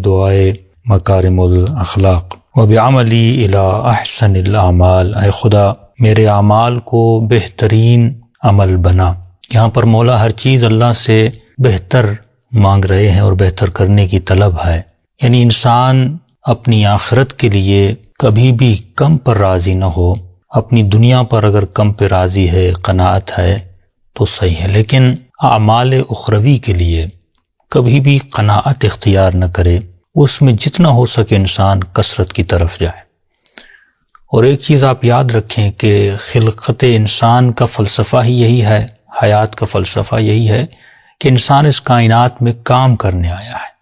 دعائے مکارم الاخلاق۔ وبعملی الی احسن الاعمال، اے خدا میرے اعمال کو بہترین عمل بنا۔ یہاں پر مولا ہر چیز اللہ سے بہتر مانگ رہے ہیں اور بہتر کرنے کی طلب ہے، یعنی انسان اپنی آخرت کے لیے کبھی بھی کم پر راضی نہ ہو۔ اپنی دنیا پر اگر کم پہ راضی ہے، قناعت ہے تو صحیح ہے، لیکن اعمال اخروی کے لیے کبھی بھی قناعت اختیار نہ کرے، اس میں جتنا ہو سکے انسان کثرت کی طرف جائے۔ اور ایک چیز آپ یاد رکھیں کہ خلقت انسان کا فلسفہ ہی یہی ہے، حیات کا فلسفہ یہی ہے کہ انسان اس کائنات میں کام کرنے آیا ہے۔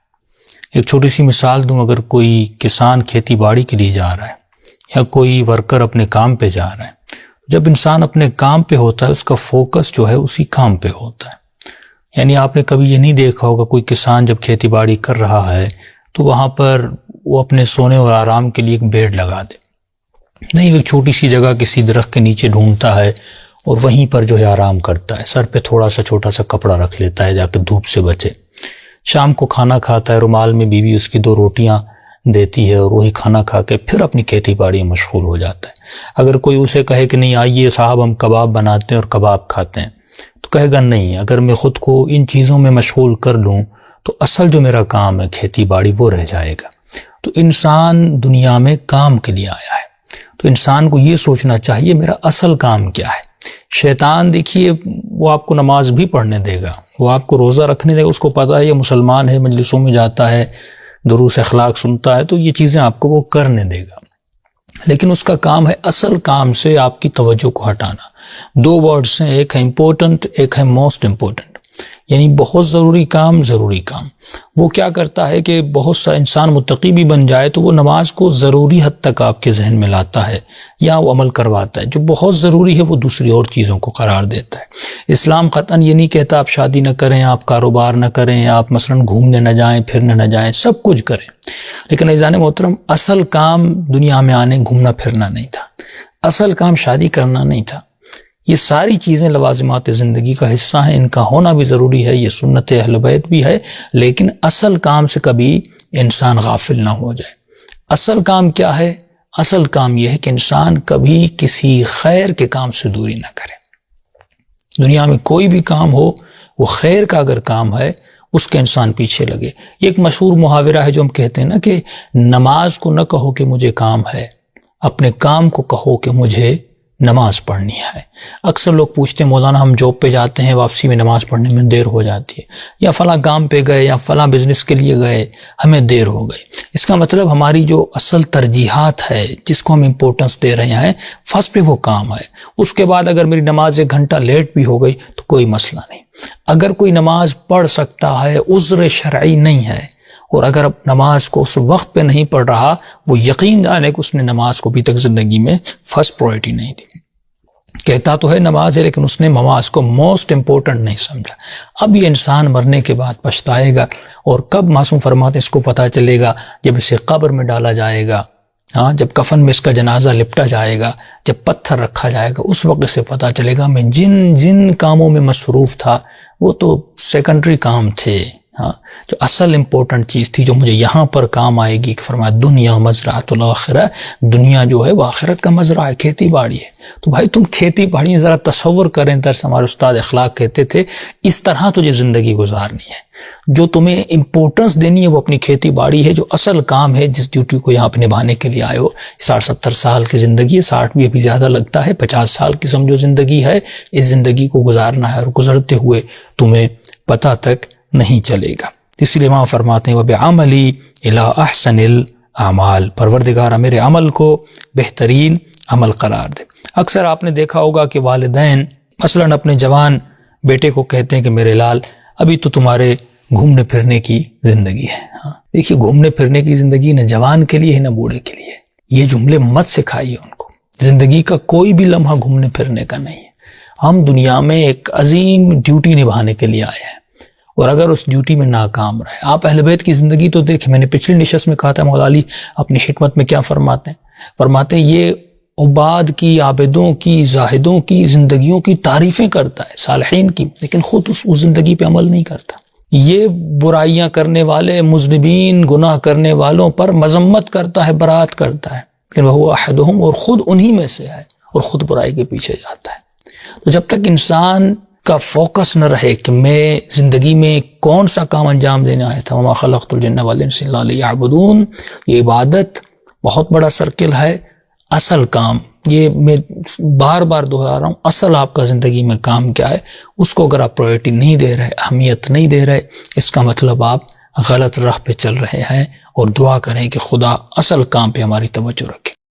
ایک چھوٹی سی مثال دوں، اگر کوئی کسان کھیتی باڑی کے لیے جا رہا ہے یا کوئی ورکر اپنے کام پہ جا رہا ہے، جب انسان اپنے کام پہ ہوتا ہے اس کا فوکس جو ہے اسی کام پہ ہوتا ہے۔ یعنی آپ نے کبھی یہ نہیں دیکھا ہوگا کوئی کسان جب کھیتی باڑی کر رہا ہے تو وہاں پر وہ اپنے سونے اور آرام کے لیے ایک بیڈ لگا دے، نہیں، وہ ایک چھوٹی سی جگہ کسی درخت کے نیچے ڈھونڈتا ہے اور وہیں پر جو ہے آرام کرتا ہے، سر پہ تھوڑا سا چھوٹا سا کپڑا رکھ لیتا ہے جا کے دھوپ سے بچے۔ شام کو کھانا کھاتا ہے، رومال میں بیوی اس کی 2 روٹیاں دیتی ہے اور وہی کھانا کھا کے پھر اپنی کھیتی باڑی میں مشغول ہو جاتا ہے۔ اگر کوئی اسے کہے کہ نہیں آئیے صاحب ہم کباب بناتے ہیں اور کباب کھاتے ہیں، تو کہے گا نہیں، اگر میں خود کو ان چیزوں میں مشغول کر لوں تو اصل جو میرا کام ہے کھیتی باڑی وہ رہ جائے گا۔ تو انسان دنیا میں کام کے لیے آیا ہے، تو انسان کو یہ سوچنا چاہیے میرا اصل کام کیا ہے۔ شیطان دیکھیے وہ آپ کو نماز بھی پڑھنے دے گا، وہ آپ کو روزہ رکھنے دے گا، اس کو پتہ ہے یہ مسلمان ہے، مجلسوں میں جاتا ہے، دروس اخلاق سنتا ہے، تو یہ چیزیں آپ کو وہ کرنے دے گا، لیکن اس کا کام ہے اصل کام سے آپ کی توجہ کو ہٹانا۔ 2 ورڈز ہیں، ایک ہے امپورٹنٹ، ایک ہے موسٹ امپورٹنٹ، یعنی بہت ضروری کام، ضروری کام۔ وہ کیا کرتا ہے کہ بہت سا انسان متقی بھی بن جائے تو وہ نماز کو ضروری حد تک آپ کے ذہن میں لاتا ہے یا وہ عمل کرواتا ہے، جو بہت ضروری ہے وہ دوسری اور چیزوں کو قرار دیتا ہے۔ اسلام قطعاً یہ نہیں کہتا آپ شادی نہ کریں، آپ کاروبار نہ کریں، آپ مثلاً گھومنے نہ جائیں، پھرنے نہ جائیں، سب کچھ کریں، لیکن عزیزان محترم اصل کام دنیا میں آنے گھومنا پھرنا نہیں تھا، اصل کام شادی کرنا نہیں تھا۔ یہ ساری چیزیں لوازمات زندگی کا حصہ ہیں، ان کا ہونا بھی ضروری ہے، یہ سنت اہل بیت بھی ہے، لیکن اصل کام سے کبھی انسان غافل نہ ہو جائے۔ اصل کام کیا ہے؟ اصل کام یہ ہے کہ انسان کبھی کسی خیر کے کام سے دوری نہ کرے۔ دنیا میں کوئی بھی کام ہو، وہ خیر کا اگر کام ہے اس کے انسان پیچھے لگے۔ یہ ایک مشہور محاورہ ہے جو ہم کہتے ہیں نا کہ نماز کو نہ کہو کہ مجھے کام ہے، اپنے کام کو کہو کہ مجھے نماز پڑھنی ہے۔ اکثر لوگ پوچھتے ہیں مولانا ہم جاب پہ جاتے ہیں، واپسی میں نماز پڑھنے میں دیر ہو جاتی ہے، یا فلاں کام پہ گئے یا فلاں بزنس کے لیے گئے ہمیں دیر ہو گئی۔ اس کا مطلب ہماری جو اصل ترجیحات ہے جس کو ہم امپورٹنس دے رہے ہیں فرسٹ پہ وہ کام ہے، اس کے بعد اگر میری نماز 1 گھنٹہ لیٹ بھی ہو گئی تو کوئی مسئلہ نہیں۔ اگر کوئی نماز پڑھ سکتا ہے، عذر شرعی نہیں ہے، اور اگر نماز کو اس وقت پہ نہیں پڑھ رہا، وہ یقین جانے کہ اس نے نماز کو ابھی تک زندگی میں فرسٹ پرائرٹی نہیں دی۔ کہتا تو ہے نماز ہے لیکن اس نے نماز کو موسٹ امپورٹنٹ نہیں سمجھا۔ اب یہ انسان مرنے کے بعد پچھتائے گا، اور کب معصوم فرماتے اس کو پتہ چلے گا؟ جب اسے قبر میں ڈالا جائے گا، جب کفن میں اس کا جنازہ لپٹا جائے گا، جب پتھر رکھا جائے گا، اس وقت سے پتہ چلے گا میں جن جن کاموں میں مصروف تھا وہ تو سیکنڈری کام تھے، جو اصل امپورٹنٹ چیز تھی جو مجھے یہاں پر کام آئے گی، کہ فرمایا دنیا مزرعۃ الاخرہ، دنیا جو ہے وہ آخرت کا مزرعہ ہے، کھیتی باڑی ہے۔ تو بھائی تم کھیتی باڑی ذرا تصور کریں، درس ہمارے استاد اخلاق کہتے تھے اس طرح تجھے زندگی گزارنی ہے، جو تمہیں امپورٹنس دینی ہے وہ اپنی کھیتی باڑی ہے، جو اصل کام ہے جس ڈیوٹی کو یہاں پہ نبھانے کے لیے آئے ہو۔ 60-70 سال کی زندگی ہے، 60 بھی ابھی زیادہ لگتا ہے، 50 سال کی سمجھو زندگی ہے، اس زندگی کو گزارنا ہے، اور گزرتے ہوئے تمہیں پتہ تک نہیں چلے گا۔ اس لیے وہاں فرماتے ہیں وَبِعَمَلِي إِلَىٰ أَحْسَنِ الْأَعْمَالِ، پروردگار میرے عمل کو بہترین عمل قرار دے۔ اکثر آپ نے دیکھا ہوگا کہ والدین مثلاً اپنے جوان بیٹے کو کہتے ہیں کہ میرے لال ابھی تو تمہارے گھومنے پھرنے کی زندگی ہے۔ دیکھیے گھومنے پھرنے کی زندگی نہ جوان کے لیے ہے نہ بوڑھے کے لیے، یہ جملے مت سکھائیے ان کو۔ زندگی کا کوئی بھی لمحہ گھومنے پھرنے کا نہیں ہے۔ ہم دنیا میں ایک عظیم ڈیوٹی نبھانے کے لیے آئے ہیں، اور اگر اس ڈیوٹی میں ناکام رہے، آپ اہل بیت کی زندگی تو دیکھیں، میں نے پچھلی نشست میں کہا تھا مولا علی اپنی حکمت میں کیا فرماتے ہیں یہ عباد کی، عابدوں کی، زاہدوں کی زندگیوں کی تعریفیں کرتا ہے، صالحین کی، لیکن خود اس زندگی پہ عمل نہیں کرتا۔ یہ برائیاں کرنے والے مذنبین گناہ کرنے والوں پر مذمت کرتا ہے، برات کرتا ہے، لیکن وہ احدہم، اور خود انہی میں سے ہے اور خود برائی کے پیچھے جاتا ہے۔ تو جب تک انسان کا فوکس نہ رہے کہ میں زندگی میں کون سا کام انجام دینے آیا تھا، وما خلقت الجن والانس الا لیعبدون، یہ عبادت بہت بڑا سرکل ہے، اصل کام یہ میں بار بار دہرا رہا ہوں، اصل آپ کا زندگی میں کام کیا ہے، اس کو اگر آپ پرائیورٹی نہیں دے رہے، اہمیت نہیں دے رہے، اس کا مطلب آپ غلط راہ پہ چل رہے ہیں، اور دعا کریں کہ خدا اصل کام پہ ہماری توجہ رکھے۔